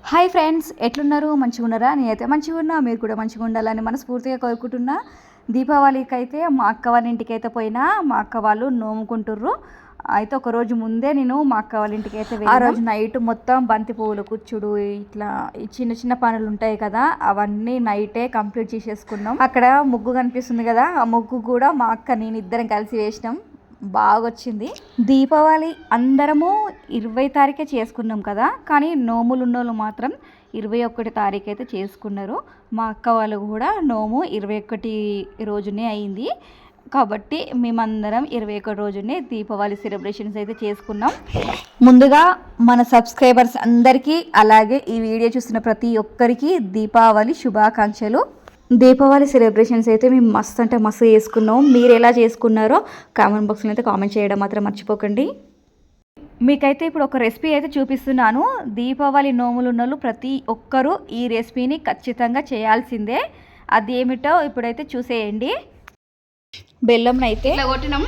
Hi friends, ఎట్లున్నారు? మంచిగా ఉన్నారా? నేనైతే మంచిగా ఉన్నా, మీరు కూడా మంచిగా ఉండాలని మనస్ఫూర్తిగా కోరుకుంటున్నా. దీపావళికి అయితే మా అక్క వాళ్ళ ఇంటికి అయితే పోయినా, మా అక్క వాళ్ళు నోముకుంటుర్రు. అయితే ఒక రోజు ముందే నేను మా అక్క వాళ్ళ ఇంటికి అయితే వెళ్ళిన. ఆ రోజు నైట్ మొత్తం బంతి పువ్వులు కుచ్చుడు, ఇట్లా చిన్న చిన్న పనులు ఉంటాయి కదా, అవన్నీ నైటే కంప్లీట్ చేసేసుకున్నాం. అక్కడ ముగ్గు కనిపిస్తుంది కదా, ఆ ముగ్గు కూడా మా అక్క నేను ఇద్దరం కలిసి వేసినాం. బాగా వచ్చింది. దీపావళి అందరము 20 తారీఖే చేసుకున్నాం కదా, కానీ నోములు ఉన్నోళ్ళు మాత్రం 21 తారీఖు అయితే చేసుకున్నారు. మా అక్క వాళ్ళు కూడా నోము 21 రోజునే అయింది. కాబట్టి మేమందరం 21 రోజునే దీపావళి సెలబ్రేషన్స్ అయితే చేసుకున్నాం. ముందుగా మన సబ్స్క్రైబర్స్ అందరికీ, అలాగే ఈ వీడియో చూస్తున్న ప్రతి ఒక్కరికి దీపావళి శుభాకాంక్షలు. దీపావళి సెలబ్రేషన్స్ అయితే మేము మస్తు అంటే మస్తు చేసుకున్నాం. మీరు ఎలా చేసుకున్నారో కామెంట్ బాక్స్లో అయితే కామెంట్ చేయడం మాత్రం మర్చిపోకండి. మీకైతే ఇప్పుడు ఒక రెసిపీ అయితే చూపిస్తున్నాను. దీపావళి నోములు ఉన్నోళ్ళు ప్రతి ఒక్కరూ ఈ రెసిపీని ఖచ్చితంగా చేయాల్సిందే. అదేమిటో ఇప్పుడైతే చూసేయండి. బెల్లం అయితే ఇట్లా కొట్టినాం,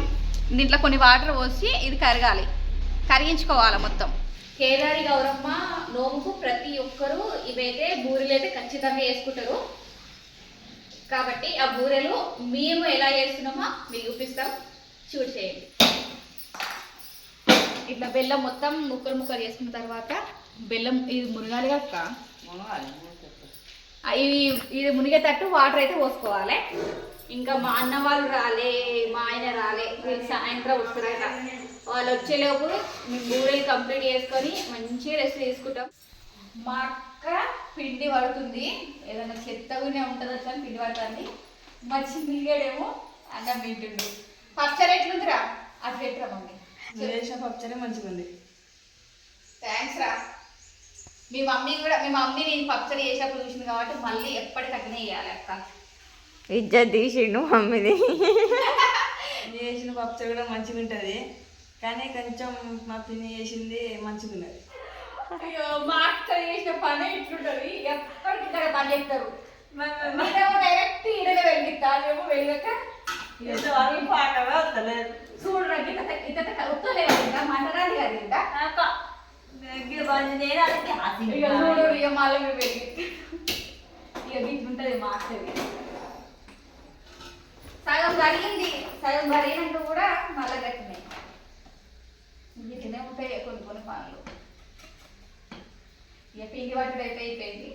దీంట్లో కొన్ని వాటర్ పోసి ఇది కరగాలి, కరిగించుకోవాలి మొత్తం. కేదారి గౌరమ్మ నోముకు ప్రతి ఒక్కరూ ఇవైతే బూరెలు అయితే ఖచ్చితంగా వేసుకుంటారు. కాబట్టి ఆ బూరెలు మేము ఎలా చేస్తున్నామో మీకు చూపిస్తాం, చూసేయండి. ఇట్లా బెల్లం మొత్తం ముక్కలు ముక్కలు చేసుకున్న తర్వాత బెల్లం ఇది మునగాలి అక్క, ఇది మునిగేటట్టు వాటర్ అయితే పోసుకోవాలి. ఇంకా మా అన్న వాళ్ళు రాలే, మా ఆయన రాలే, వీళ్ళు సాయంత్రం వస్తారట. వాళ్ళు వచ్చేలోపు మేము బూరెలు కంప్లీట్ చేసుకొని మంచిగా రెస్ట్ తీసుకుంటాం. మా అక్క పిండి పడుతుంది, ఏదైనా చెత్తగానే ఉంటుంది అట్లా పిండి పడుతుంది. మా చిన్నగాడేమో అన్నం తింటుంది. పచ్చడి ఎట్లుందిరా? అట్లా ఎట్లా మమ్మీ చేసిన పచ్చడి మంచిగా ఉంది. థ్యాంక్స్ రా. మీ మమ్మీ నేను పచ్చడి చేసినప్పుడు చూసింది కాబట్టి మళ్ళీ ఎప్పటికట్లనే వేయాలి అక్క. ఇజ్జత్ తీసిండు మమ్మీది. చేసిన పచ్చడి కూడా మంచిగా ఉంటుంది, కానీ కొంచెం మా పిన్ని చేసింది మంచిగా ఉన్నది. మా అక్క చేసిన పని ఇట్లుంటది, ఎప్పటికి పని చెప్తారు. డైరెక్ట్ ఈడనే వెలిగిస్తా, ఏమో వెలిగక చూడు ఉత్తలేదు మంటరాది కాదు ఇంత చూడు ఇక మళ్ళీ వెలిగిస్తా. ఇక ఇట్లుంటది మా అక్కది. సగం కడిగింది, సగం కడిగినాక కూడా మళ్ళీ గట్టినాయి. ఇట్లనే ఉంటాయి కొన్ని కొన్ని పనులు. ఇక పిండి పట్టుడు అయిపోయింది.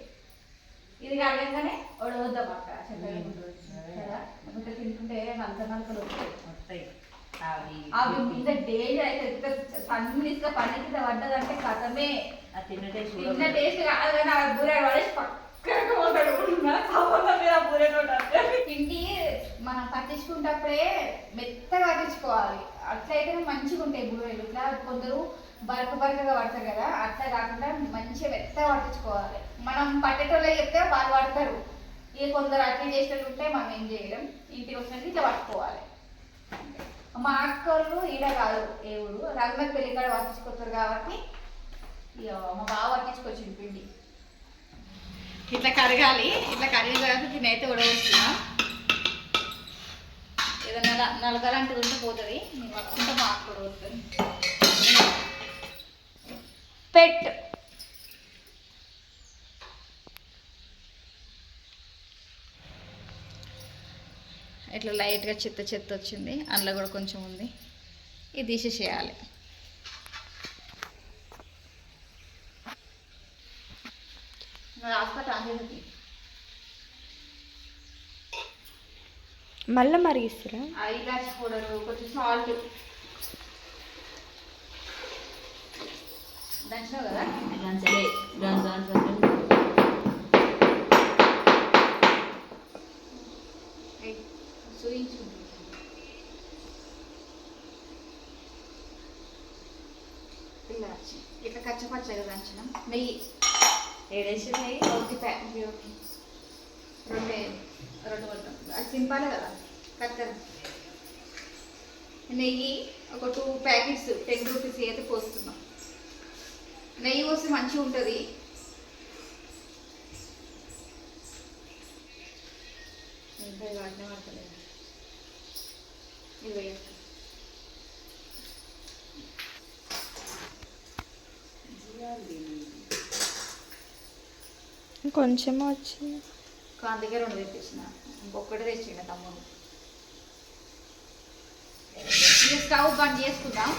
ఇది కడగంగానే వద్దాం అక్క, కదా తింటుంటే నలక నలకలు వస్తాయి. అవి ఇంత డేంజ్ అయితే సన్ను తీసుక పని కింద పడ్డదంటే కథమే. తిన్న టేస్ట్ కాదు కానీ ఆ బూరె పడేసి పక్కన పోతాడు. పిండి మనం పట్టించుకున్నప్పుడే మెత్తగా పట్టించుకోవాలి, అట్లయితేనే మంచిగా ఉంటాయి బూరెలు. ఇట్లా కొందరు బరకగా పడతారు కదా, అట్లా కాకుండా మంచిగా మెత్తగా పట్టించుకోవాలి. మనం పట్టేటోళ్ళే చెప్తే వాళ్ళు పడతారు. ఇక కొందరు అట్లా చేసేటట్టు ఉంటే మనం ఏం చేయలేం. ఇంటికి వచ్చినట్టు ఇట్లా పట్టుకోవాలి. మా అక్కలు ఈడ కాదు, ఏ ఊరు రఘునాథ్ పెళ్లి కాడ పట్టించుకొస్తారు కాబట్టి ఇక మా బావ పట్టించుకొచ్చింది పిండి. ఇట్లా కరగాలి. ఇట్లా కరిగిన తర్వాత దీన్నైతే ఉడవస్తున్నా. ఏదైనా నలగలాంటిది ఉంటే పోతుంది, నేను పట్టుకుంటే మా అక్క ఉడవుతుంది. పెట్ ఇట్లా లైట్గా చెత్త వచ్చింది, అందులో కూడా కొంచెం ఉంది. ఇది తీసేసేయాలి. మళ్ళీ మరిగిస్తారా? ఇలాచి పౌడర్, కొంచెం సాల్ట్ దంచినావు కదా, చూయించు. ఇలాచి ఇట్లా కచ్చపచ్చగా దంచినాం. నెయ్యి ఏడేసి నెయ్యి రెండు కొట్టాం. అది సింపాలే కదా, కత్తెర నెయ్యి ఒక 2 ప్యాకెట్స్ 10 రూపీస్ అయితే పోస్తున్నాం. నెయ్యి పోస్తే మంచిగా ఉంటుంది. వాటినే పడతలేదు ఇది వేయక. కొంచెం వచ్చింది. అందుకే 2 తెప్పించిన, ఇంకొకటి తెచ్చిండ తమ్ముడు. స్టవ్ బంద్ చేసుకుందాం.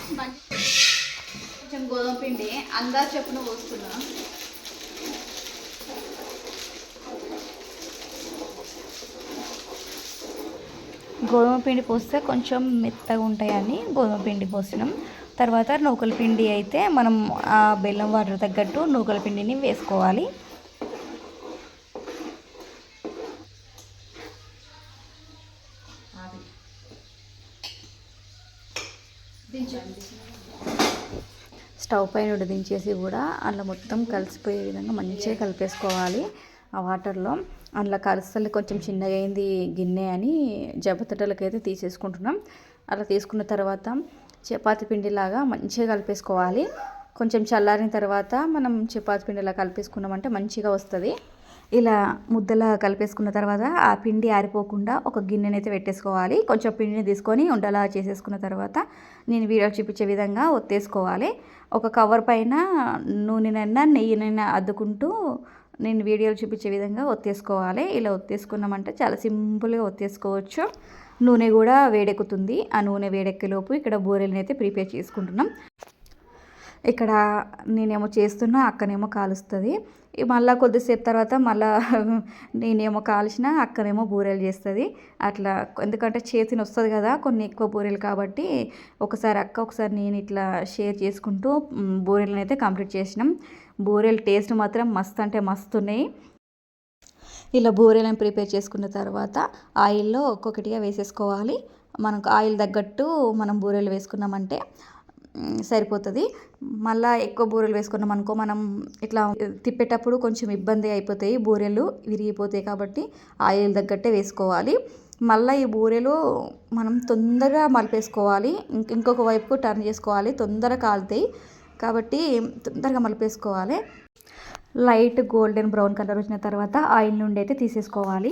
కొంచెం గోధుమ పిండి అందరు చెప్పున పోసుకున్నా. గోధుమ పిండి పోస్తే కొంచెం మెత్తగా ఉంటాయని గోధుమ పిండి పోసినాం. తర్వాత నూకల పిండి అయితే మనం ఆ బెల్లం వాటర్ తగ్గట్టు నూకల పిండిని వేసుకోవాలి. స్టవ్ పైన దించేసి కూడా అందులో మొత్తం కలిసిపోయే విధంగా మంచిగా కలిపేసుకోవాలి. ఆ వాటర్లో అందులో కలుస్తలు కొంచెం చిన్నగా అయింది గిన్నె అని జబతటలకైతే తీసేసుకుంటున్నాం. అలా తీసుకున్న తర్వాత చపాతీ పిండిలాగా మంచిగా కలిపేసుకోవాలి. కొంచెం చల్లారిన తర్వాత మనం చపాతీ పిండిలా కలిపేసుకున్నామంటే మంచిగా వస్తుంది. ఇలా ముద్దలా కలిపేసుకున్న తర్వాత ఆ పిండి ఆరిపోకుండా ఒక గిన్నెనైతే పెట్టేసుకోవాలి. కొంచెం పిండిని తీసుకొని ఉండలా చేసేసుకున్న తర్వాత నేను వీడియో చూపించే విధంగా ఒత్తేసుకోవాలి. ఒక కవర్ పైన నూనెనైనా నెయ్యినైనా అద్దుకుంటూ నేను వీడియోలు చూపించే విధంగా ఒత్తేసుకోవాలి. ఇలా ఒత్తేసుకున్నామంటే చాలా సింపుల్గా ఒత్తేసుకోవచ్చు. నూనె కూడా వేడెక్కుతుంది. ఆ నూనె వేడెక్కేలోపు ఇక్కడ బూరెలను అయితే ప్రిపేర్ చేసుకుంటున్నాం. ఇక్కడ నేనేమో చేస్తున్నా, అక్కనేమో కాలుస్తుంది. మళ్ళీ కొద్దిసేపు తర్వాత మళ్ళీ నేనేమో కాల్చిన, అక్కనేమో బూరెలు చేస్తుంది. అట్లా ఎందుకంటే చేతిని వస్తుంది కదా కొన్ని ఎక్కువ బూరెలు కాబట్టి ఒకసారి అక్క ఒకసారి నేను ఇట్లా షేర్ చేసుకుంటూ బూరెలను అయితే కంప్లీట్ చేసినాం. బూరెలు టేస్ట్ మాత్రం మస్తు అంటే మస్తు ఉన్నాయి. ఇలా బూరెలను ప్రిపేర్ చేసుకున్న తర్వాత ఆయిల్లో ఒక్కొక్కటిగా వేసేసుకోవాలి. మనకు ఆయిల్ తగ్గట్టు మనం బూరెలు వేసుకున్నామంటే సరిపోతుంది. మళ్ళీ ఎక్కువ బూరెలు వేసుకున్నాం అనుకో మనం ఇట్లా తిప్పేటప్పుడు కొంచెం ఇబ్బంది అయిపోతాయి, బూరెలు విరిగిపోతాయి. కాబట్టి ఆయిల్ తగ్గట్టే వేసుకోవాలి. మళ్ళీ ఈ బూరెలు మనం తొందరగా మలిపేసుకోవాలి. ఇంకొక వైపు టర్న్ చేసుకోవాలి, తొందరగా కాలుతాయి కాబట్టి తొందరగా మలిపేసుకోవాలి. లైట్ గోల్డెన్ బ్రౌన్ కలర్ వచ్చిన తర్వాత ఆయిల్ నుండి అయితే తీసేసుకోవాలి.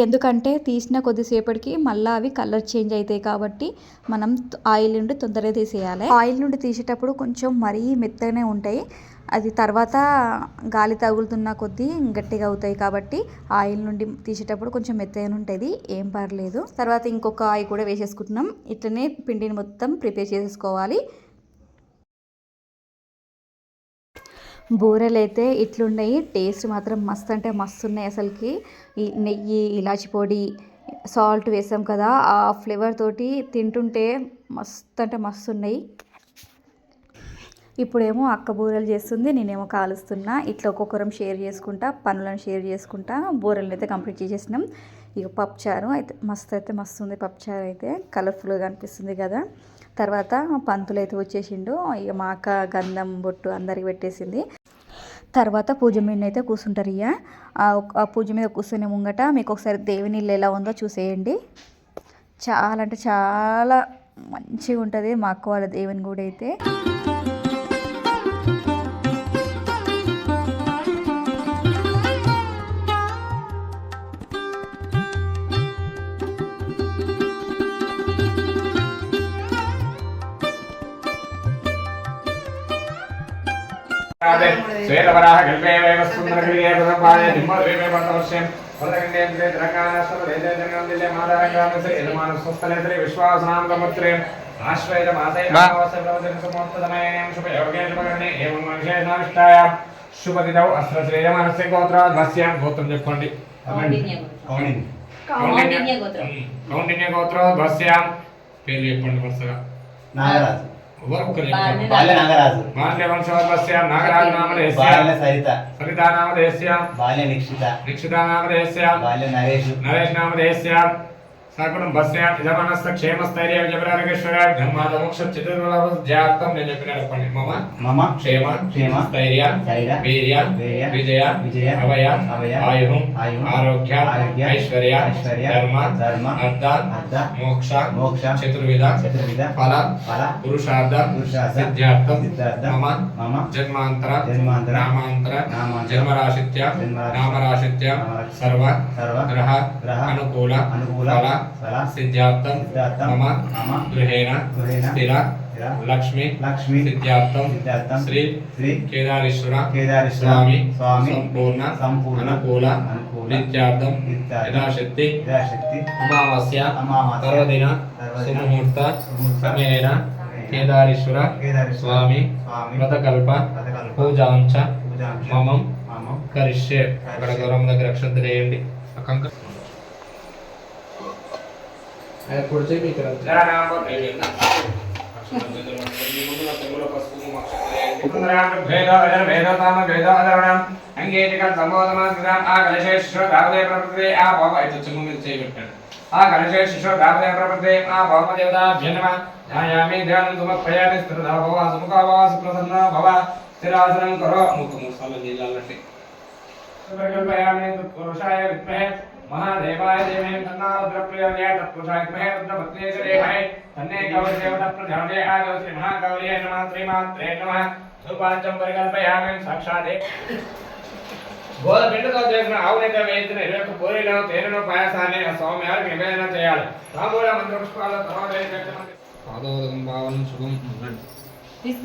ఎందుకంటే తీసిన కొద్దిసేపటికి మళ్ళీ అవి కలర్ చేంజ్ అవుతాయి కాబట్టి మనం ఆయిల్ నుండి తొందరగా తీసేయాలి. ఆయిల్ నుండి తీసేటప్పుడు కొంచెం మరీ మెత్తగానే ఉంటాయి, అది తర్వాత గాలి తగులుతున్న కొద్దీ గట్టిగా అవుతాయి కాబట్టి ఆయిల్ నుండి తీసేటప్పుడు కొంచెం మెత్తగానే ఉంటుంది, ఏం పర్లేదు. తర్వాత ఇంకొక ఆయిల్ కూడా వేసేసుకుంటున్నాం. ఇట్లనే పిండిని మొత్తం ప్రిపేర్ చేసేసుకోవాలి. బూరెలు అయితే ఇట్లున్నాయి, టేస్ట్ మాత్రం మస్తు అంటే మస్తు ఉన్నాయి అసలుకి. ఈ నెయ్యి, ఇలాచి పొడి, సాల్ట్ వేసాం కదా, ఆ ఫ్లేవర్ తోటి తింటుంటే మస్తు అంటే మస్తు ఉన్నాయి. ఇప్పుడేమో అక్క బూరెలు చేస్తుంది, నేనేమో కాలుస్తున్నా. ఇట్లా ఒక్కొక్కరం షేర్ చేసుకుంటా, పనులను షేర్ చేసుకుంటా బూరెలను అయితే కంప్లీట్ చేసేసినాం. ఇక పప్పుచారు అయితే మస్తు ఉంది. పప్పుచారు అయితే కలర్ఫుల్గా అనిపిస్తుంది కదా. తర్వాత పంతులు అయితే వచ్చేసిండు. ఇక మా అక్క గంధం బొట్టు అందరికి పెట్టేసింది. తర్వాత పూజ మీద అయితే కూర్చుంటారు. ఇక ఆ పూజ మీద కూర్చునే ముంగట మీకు ఒకసారి దేవుని ఇల్లు ఎలా ఉందో చూసేయండి. చాలా అంటే చాలా మంచిగా ఉంటుంది మా అక్క వాళ్ళ దేవుని గుడి అయితే. శ్వేతవరాహ కల్పే వేవ సుందరగిరిగే ప్రసంపాదే దిమ్మద్వేమే పంతవర్షం వరదగండేంద్రే ద్రకానాశ్వరేంద్రే మాదారంగామసే యజమానస్వస్థలేంద్రే విశ్వాసనామకముత్రే ఆశ్వైత మాసైవాసప్రవచనసమోత్తమయేం శుభయోగేశుభగణే ఏవం విశేషావిష్టాయ శుభతిథౌ అస్త్రశ్రేయమానస్య గోత్రాద్భస్యాం. గోత్రం చెప్పండి. కౌండిన్య గోత్రోద్భస్యాం. పేరు చెప్పండి వరుసగా. నాగరాజు. బాల్య నాగరాజు. బాల్య వంశోద్భస్యాం. నాగరాజు నామధేయస్య. బాల్య సరిత. సరిత నామధేయస్య. బాల్య నిక్షిత. నిక్షిత నామధేయస్య. బాల్య నరేష్. నరేష్ నామధేయస్య. సకుటుంబస్యాం యజమానస్య క్షేమస్థైర్య విజయప్రదకేశ్వర ధర్మాదమోక్ష చతుర్వలజ్యార్థం. నేను చెప్పిన చెప్పండి. మమ క్షేమ స్థైర్య వీర్య విజయ అభయ ఆయు ఆరోగ్య ఐశ్వర్య ధర్మ అర్థ మోక్ష చతుర్విధ ఫల పురుషార్థ సిద్ధ్యార్థం మమ జన్మాంతర నామాంతర జన్మరాశిత్య నామరాశిత్య సర్వ గ్రహ అనుకూల ఫల సిద్ధ్యార్థం మమ గృహేణ స్థిర లక్ష్మి లక్ష్మి సిద్ధార్థం సిద్ధార్థం శ్రీ శ్రీ కేదారేశ్వర కేదారేశ్వర స్వామి స్వామి సంపూర్ణ అనుకూల నిత్యార్థం యథాశక్తి యథాశక్తి అమావాస్య అమావాస్య పర్వదిన పర్వదిన సుముహూర్త సుముహూర్త సమయేన కేదారేశ్వర కేదారేశ్వర స్వామి స్వామి వ్రతకల్ప వ్రతకల్ప పూజాంచ పూజాంశ మమం మమం కరిష్యే అక్కడ గౌరవం దగ్గర అక్షంతలు వేయండి కంక పొడిచే మీకు ఆ కలశే శిశు దావదే ప్రపదే ఆ భవదేవతా భ్యనమ ధ్యాయామి ధ్యానం సమర్పయామి స్థిరదా భవ సుముఖా భవ సుప్రసన్న భవ స్థిరాసనం కరో ముఖ మూసాల నీళ్ళంటే సంకల్పయామి పురుషాయ విద్మహే महादेवाय देवहे तन्नो रुद्रप्रियते तत्पुरुषाय विद्महे रुद्रपत्न्यै च धीमहि तन्ने गौरीदेवता प्रचोदये आदौ श्री महागौर्यै नमः श्रीमात्रे नमः धूपाञ्चं परिकल्पयामि साक्षात् గోల పిండితో చేసిన ఆవునైతే వేయించిన 20 పూరీలు తేనెను పాయసాన్ని స్వామివారికి నివేదన చేయాలి తాంబూల మంత్ర పుష్పాల తర్వాత పాదోదకం భావనం శుభం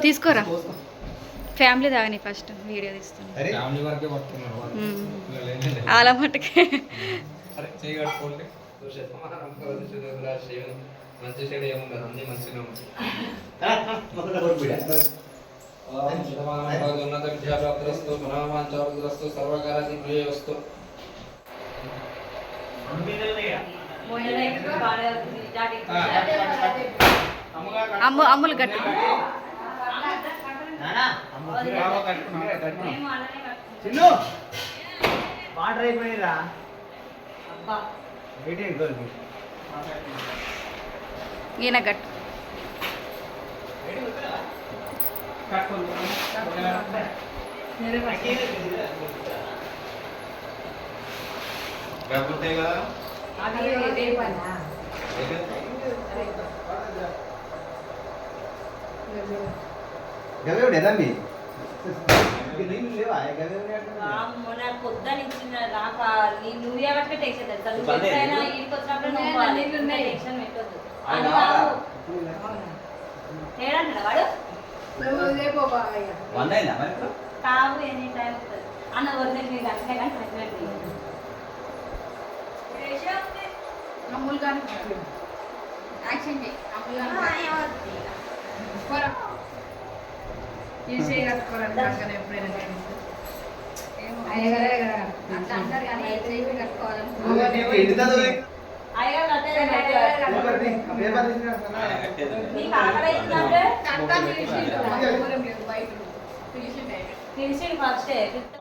తీసుకోరా ఫ్యామిలీ తాగని ఫస్ట్ వీడియో తీస్తున్నా ఫ్యామిలీ వరకే పడుతున్నారు అలా మట్టుకే అరే చేయగట్టుకోండి మంచి చెడు ఏముండదు అన్ని మంచిగా ఉంటాయి ఉన్నత విద్యాప్రాప్తిరస్తు మనోవాంఛాప్రాప్తిరస్తు సర్వకార్యసిద్ధిరస్తు అమ్ములు గట్టి చిన్ను వాటర్ అయిపోయిరా ఈయన గట్టు గవేవుడు ఎదండి నీళ్ళు లేవా పొద్దునిచ్చిన నాకు నువ్వే పట్టుకు టెన్షన్ తెలుసా నువ్వు ఎప్పుడైనా ఇంటికి వచ్చినప్పుడు నువ్వు టెన్షన్ పెట్టొద్దు ఏడంటాడు వాడు వందైందా మరి కావు ఎనీ టైం వస్తుంది అన్న వదిలేసి నీకు అంటే కానీ చెప్పినట్టు అమ్ములు కానీ యాక్షన్ చేయి అమ్ములు అంటారు కానీ కట్టుకోవాలి నీకు ఆకలి తెలిసి ఫస్ట్